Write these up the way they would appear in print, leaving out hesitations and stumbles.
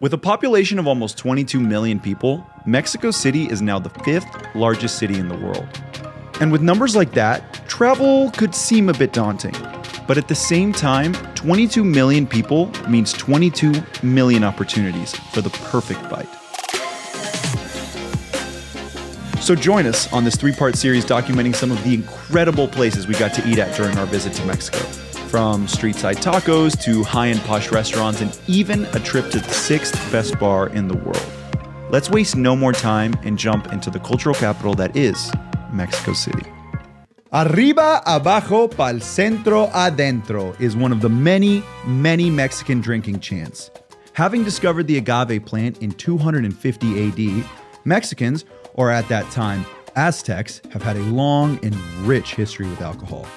With a population of almost 22 million people, Mexico City is now the 5th largest city in the world. And with numbers like that, travel could seem a bit daunting. But at the same time, 22 million people means 22 million opportunities for the perfect bite. So join us on this 3-part series documenting some of the incredible places we got to eat at during our visit to Mexico. From street-side tacos to high-end posh restaurants and even a trip to the 6th best bar in the world. Let's waste no more time and jump into the cultural capital that is Mexico City. Arriba, abajo, pa'l centro, adentro is one of the many, many Mexican drinking chants. Having discovered the agave plant in 250 AD, Mexicans, or at that time, Aztecs, have had a long and rich history with alcohol.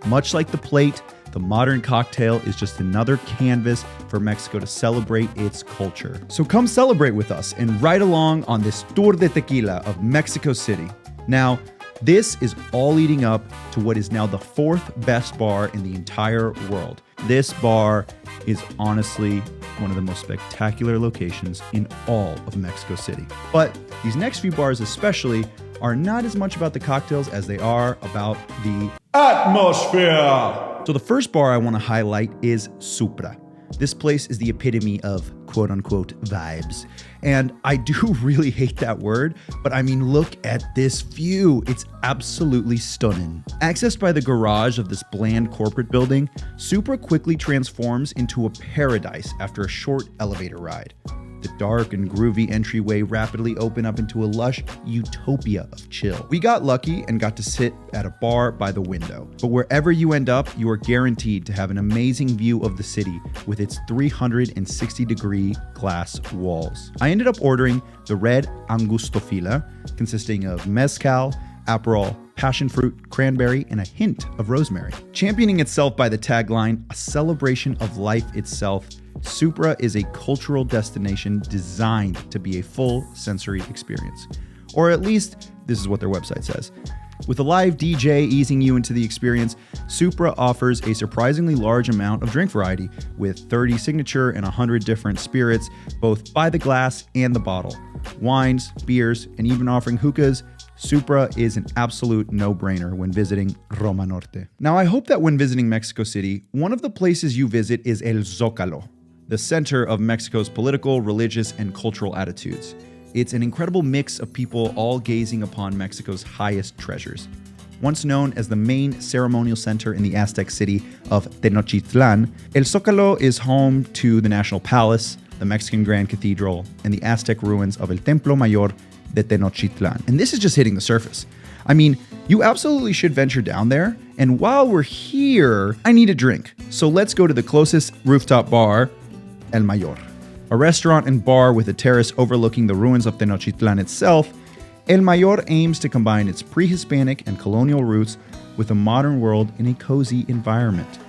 Much like the plate, the modern cocktail is just another canvas for Mexico to celebrate its culture. So come celebrate with us and ride along on this Tour de Tequila of Mexico City. Now, this is all leading up to what is now the 4th best bar in the entire world. This bar is honestly one of the most spectacular locations in all of Mexico City. But these next few bars especially are not as much about the cocktails as they are about the atmosphere. So the first bar I want to highlight is Supra. This place is the epitome of quote-unquote vibes. And I do really hate that word, but I mean, look at this view. It's absolutely stunning. Accessed by the garage of this bland corporate building, Supra quickly transforms into a paradise after a short elevator ride. The dark and groovy entryway rapidly open up into a lush utopia of chill. We got lucky and got to sit at a bar by the window. But wherever you end up, you are guaranteed to have an amazing view of the city with its 360-degree glass walls. I ended up ordering the red Angustofila, consisting of mezcal, Aperol, passion fruit, cranberry, and a hint of rosemary. Championing itself by the tagline, a celebration of life itself, Supra is a cultural destination designed to be a full sensory experience. Or at least, this is what their website says. With a live DJ easing you into the experience, Supra offers a surprisingly large amount of drink variety, with 30 signature and 100 different spirits, both by the glass and the bottle. Wines, beers, and even offering hookahs, Supra is an absolute no-brainer when visiting Roma Norte. Now, I hope that when visiting Mexico City, one of the places you visit is El Zócalo, the center of Mexico's political, religious, and cultural attitudes. It's an incredible mix of people all gazing upon Mexico's highest treasures. Once known as the main ceremonial center in the Aztec city of Tenochtitlan, El Zócalo is home to the National Palace, the Mexican Grand Cathedral, and the Aztec ruins of El Templo Mayor de Tenochtitlan. And this is just hitting the surface. I mean, you absolutely should venture down there, and while we're here, I need a drink. So let's go to the closest rooftop bar, El Mayor. A restaurant and bar with a terrace overlooking the ruins of Tenochtitlan itself, El Mayor aims to combine its pre-Hispanic and colonial roots with a modern world in a cozy environment.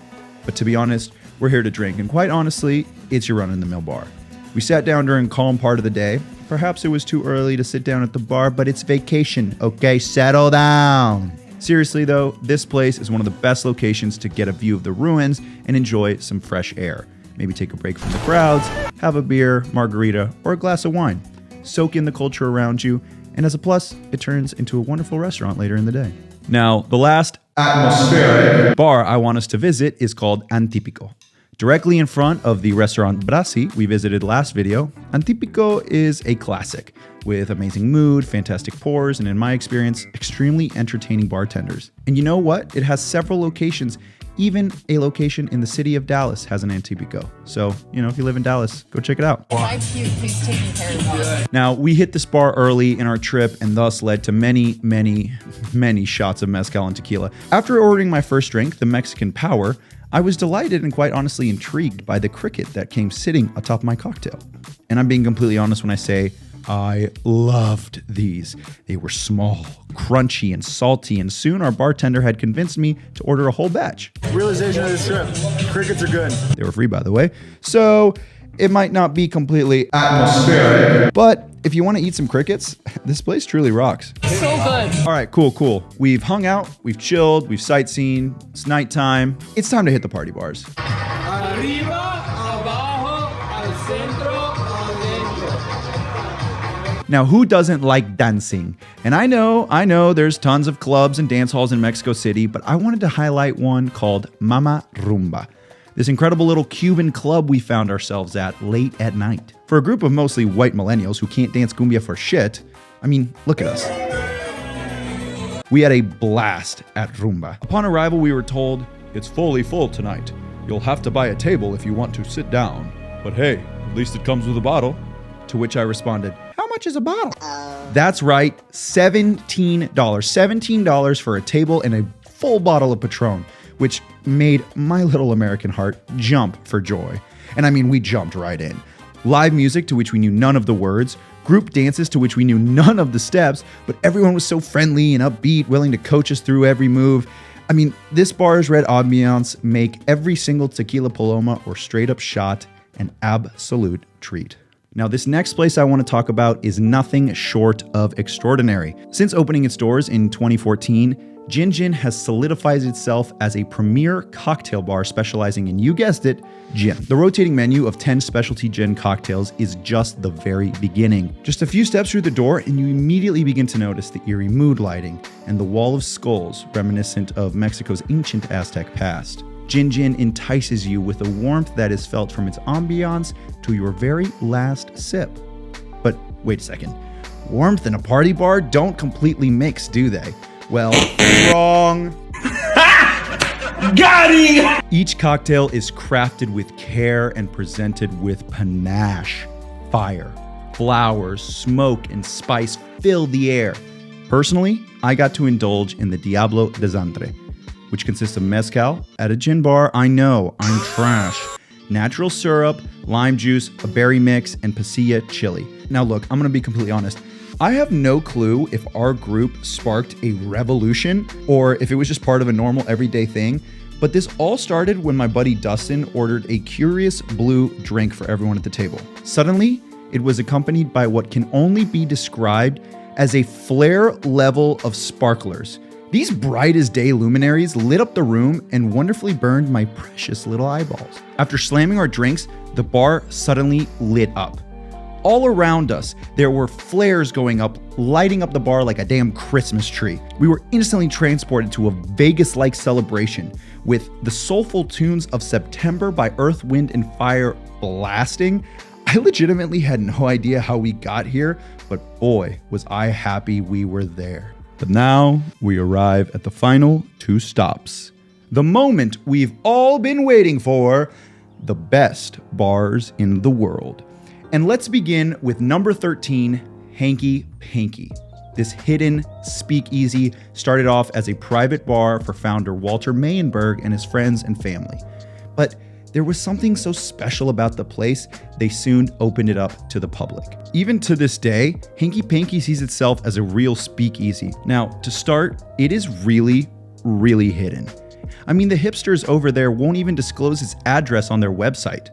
But to be honest, we're here to drink, and quite honestly, it's your run-of-the-mill bar. We sat down during a calm part of the day. Perhaps it was too early to sit down at the bar, but it's vacation, okay? Settle down. Seriously though, this place is one of the best locations to get a view of the ruins and enjoy some fresh air. Maybe take a break from the crowds, have a beer, margarita, or a glass of wine. Soak in the culture around you, and as a plus, it turns into a wonderful restaurant later in the day. Now, the last atmospheric bar I want us to visit is called Antipico. Directly in front of the restaurant Brasi we visited last video, Antipico is a classic with amazing mood, fantastic pours, and in my experience, extremely entertaining bartenders. And you know what? It has several locations. Even a location in the city of Dallas has an Antipico. So, if you live in Dallas, go check it out. Who's taking care of us? Now, we hit this bar early in our trip and thus led to many, many, many shots of mezcal and tequila. After ordering my first drink, the Mexican Power, I was delighted and quite honestly intrigued by the cricket that came sitting atop my cocktail. And I'm being completely honest when I say I loved these. They were small, crunchy, and salty, and soon our bartender had convinced me to order a whole batch. Realization of this trip, crickets are good. They were free, by the way. So it might not be completely atmospheric, but if you want to eat some crickets, this place truly rocks. So good. All right, cool. We've hung out, we've chilled, we've sightseen, it's nighttime. It's time to hit the party bars. Arriba, abajo, al centro, Now, who doesn't like dancing? And I know there's tons of clubs and dance halls in Mexico City, but I wanted to highlight one called Mama Rumba. This incredible little Cuban club we found ourselves at late at night. For a group of mostly white millennials who can't dance cumbia for shit, I mean, look at us. We had a blast at Rumba. Upon arrival, we were told, "It's fully full tonight. You'll have to buy a table if you want to sit down. But hey, at least it comes with a bottle." To which I responded, "How much is a bottle?" That's right, $17. $17 for a table and a full bottle of Patron, which made my little American heart jump for joy. And I mean, we jumped right in. Live music to which we knew none of the words, group dances to which we knew none of the steps, but everyone was so friendly and upbeat, willing to coach us through every move. I mean, this bar's red ambiance make every single tequila paloma or straight up shot an absolute treat. Now, this next place I want to talk about is nothing short of extraordinary. Since opening its doors in 2014, Gin Gin has solidified itself as a premier cocktail bar specializing in, you guessed it, gin. The rotating menu of 10 specialty gin cocktails is just the very beginning. Just a few steps through the door and you immediately begin to notice the eerie mood lighting and the wall of skulls reminiscent of Mexico's ancient Aztec past. Gin Gin entices you with a warmth that is felt from its ambiance to your very last sip. But wait a second, warmth and a party bar don't completely mix, do they? Well, wrong. Got him! Each cocktail is crafted with care and presented with panache. Fire, flowers, smoke, and spice fill the air. Personally, I got to indulge in the Diablo Desastre, which consists of mezcal at a gin bar. I know, I'm trash. Natural syrup, lime juice, a berry mix, and pasilla chili. Now look, I'm gonna be completely honest. I have no clue if our group sparked a revolution or if it was just part of a normal everyday thing, but this all started when my buddy Dustin ordered a curious blue drink for everyone at the table. Suddenly, it was accompanied by what can only be described as a flare level of sparklers. These bright as day luminaries lit up the room and wonderfully burned my precious little eyeballs. After slamming our drinks, the bar suddenly lit up. All around us, there were flares going up, lighting up the bar like a damn Christmas tree. We were instantly transported to a Vegas-like celebration with the soulful tunes of September by Earth, Wind, and Fire blasting. I legitimately had no idea how we got here, but boy, was I happy we were there. But now we arrive at the final 2 stops. The moment we've all been waiting for, the best bars in the world. And let's begin with number 13, Hanky Panky. This hidden speakeasy started off as a private bar for founder Walter Mayenberg and his friends and family. But there was something so special about the place, they soon opened it up to the public. Even to this day, Hanky Panky sees itself as a real speakeasy. Now, to start, it is really, really hidden. I mean, the hipsters over there won't even disclose its address on their website.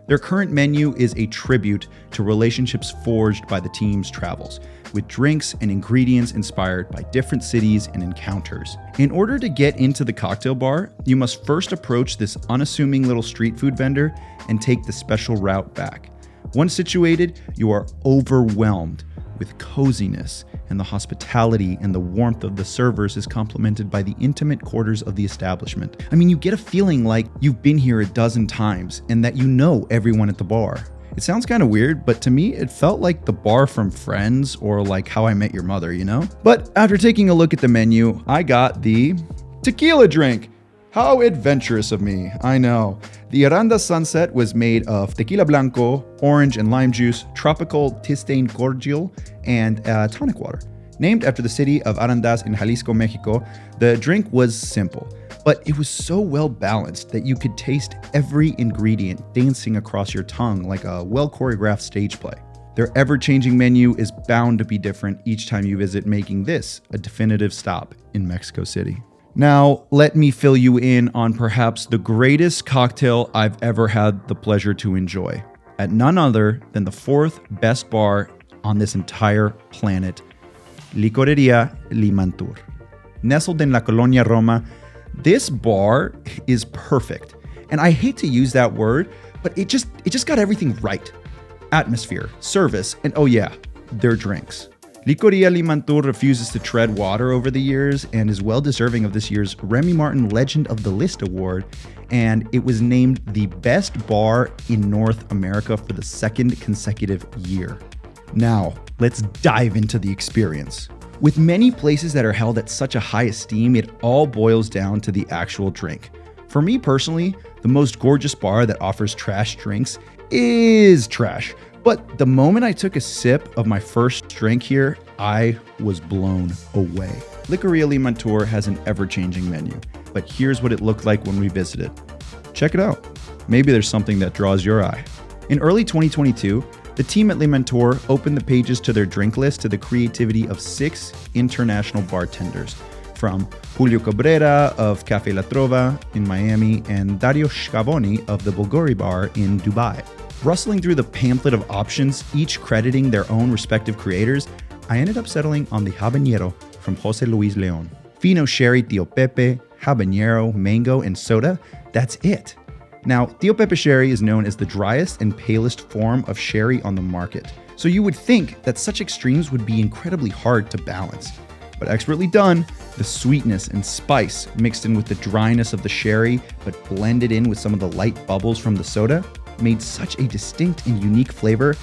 Their current menu is a tribute to relationships forged by the team's travels, with drinks and ingredients inspired by different cities and encounters. In order to get into the cocktail bar, you must first approach this unassuming little street food vendor and take the special route back. Once situated, you are overwhelmed with coziness, and the hospitality and the warmth of the servers is complemented by the intimate quarters of the establishment. I mean, you get a feeling like you've been here a dozen times and that you know everyone at the bar. It sounds kind of weird, but to me, it felt like the bar from Friends or like How I Met Your Mother, you know? But after taking a look at the menu, I got the tequila drink. How adventurous of me, I know. The Aranda Sunset was made of tequila blanco, orange and lime juice, tropical Tisane cordial, and tonic water. Named after the city of Arandas in Jalisco, Mexico, the drink was simple, but it was so well balanced that you could taste every ingredient dancing across your tongue like a well-choreographed stage play. Their ever-changing menu is bound to be different each time you visit, making this a definitive stop in Mexico City. Now, let me fill you in on perhaps the greatest cocktail I've ever had the pleasure to enjoy, at none other than the 4th best bar on this entire planet, Licoreria Limantur. Nestled in La Colonia Roma, this bar is perfect. And I hate to use that word, but it just got everything right. Atmosphere, service, and oh yeah, their drinks. Licoria Limantur refuses to tread water over the years and is well deserving of this year's Remy Martin Legend of the List Award, and it was named the best bar in North America for the second consecutive year. Now, let's dive into the experience. With many places that are held at such a high esteem, it all boils down to the actual drink. For me personally, the most gorgeous bar that offers trash drinks is trash. But the moment I took a sip of my first drink here, I was blown away. Licoria Limantur has an ever-changing menu, but here's what it looked like when we visited. Check it out. Maybe there's something that draws your eye. In early 2022, the team at Limantur opened the pages to their drink list to the creativity of 6 international bartenders, from Julio Cabrera of Café La Trova in Miami and Dario Scavoni of the Bulgari Bar in Dubai. Rustling through the pamphlet of options, each crediting their own respective creators, I ended up settling on the Habanero from Jose Luis Leon. Fino Sherry Tio Pepe, Habanero, Mango, and Soda, that's it. Now, Tio Pepe Sherry is known as the driest and palest form of sherry on the market, so you would think that such extremes would be incredibly hard to balance. But expertly done, the sweetness and spice mixed in with the dryness of the sherry, but blended in with some of the light bubbles from the soda, made such a distinct and unique flavor.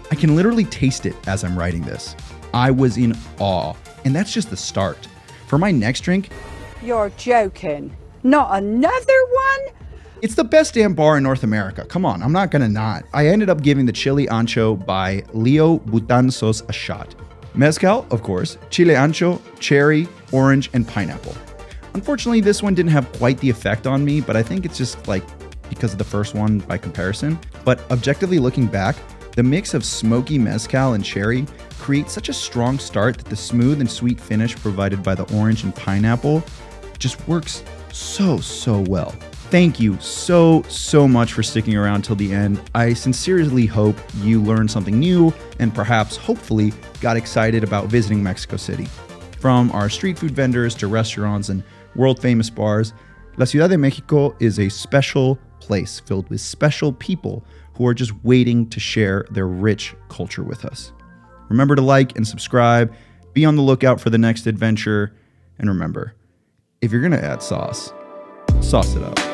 I can literally taste it as I'm writing this. I was in awe, and that's just the start. For my next drink, You're joking. Not another one? it's the best damn bar in North America. Come on, I'm not gonna not. I ended up giving the Chile Ancho by Leo Butanzos a shot. Mezcal, of course, chile ancho, cherry, orange, and pineapple. Unfortunately, this one didn't have quite the effect on me, but I think it's just like because of the first one by comparison. But objectively looking back, the mix of smoky mezcal and cherry creates such a strong start that the smooth and sweet finish provided by the orange and pineapple just works so well. Thank you so much for sticking around till the end. I sincerely hope you learned something new and perhaps, hopefully, got excited about visiting Mexico City. From our street food vendors to restaurants and world-famous bars, La Ciudad de Mexico is a special place filled with special people who are just waiting to share their rich culture with us. Remember to like and subscribe, be on the lookout for the next adventure, and remember, if you're gonna add sauce, sauce it up.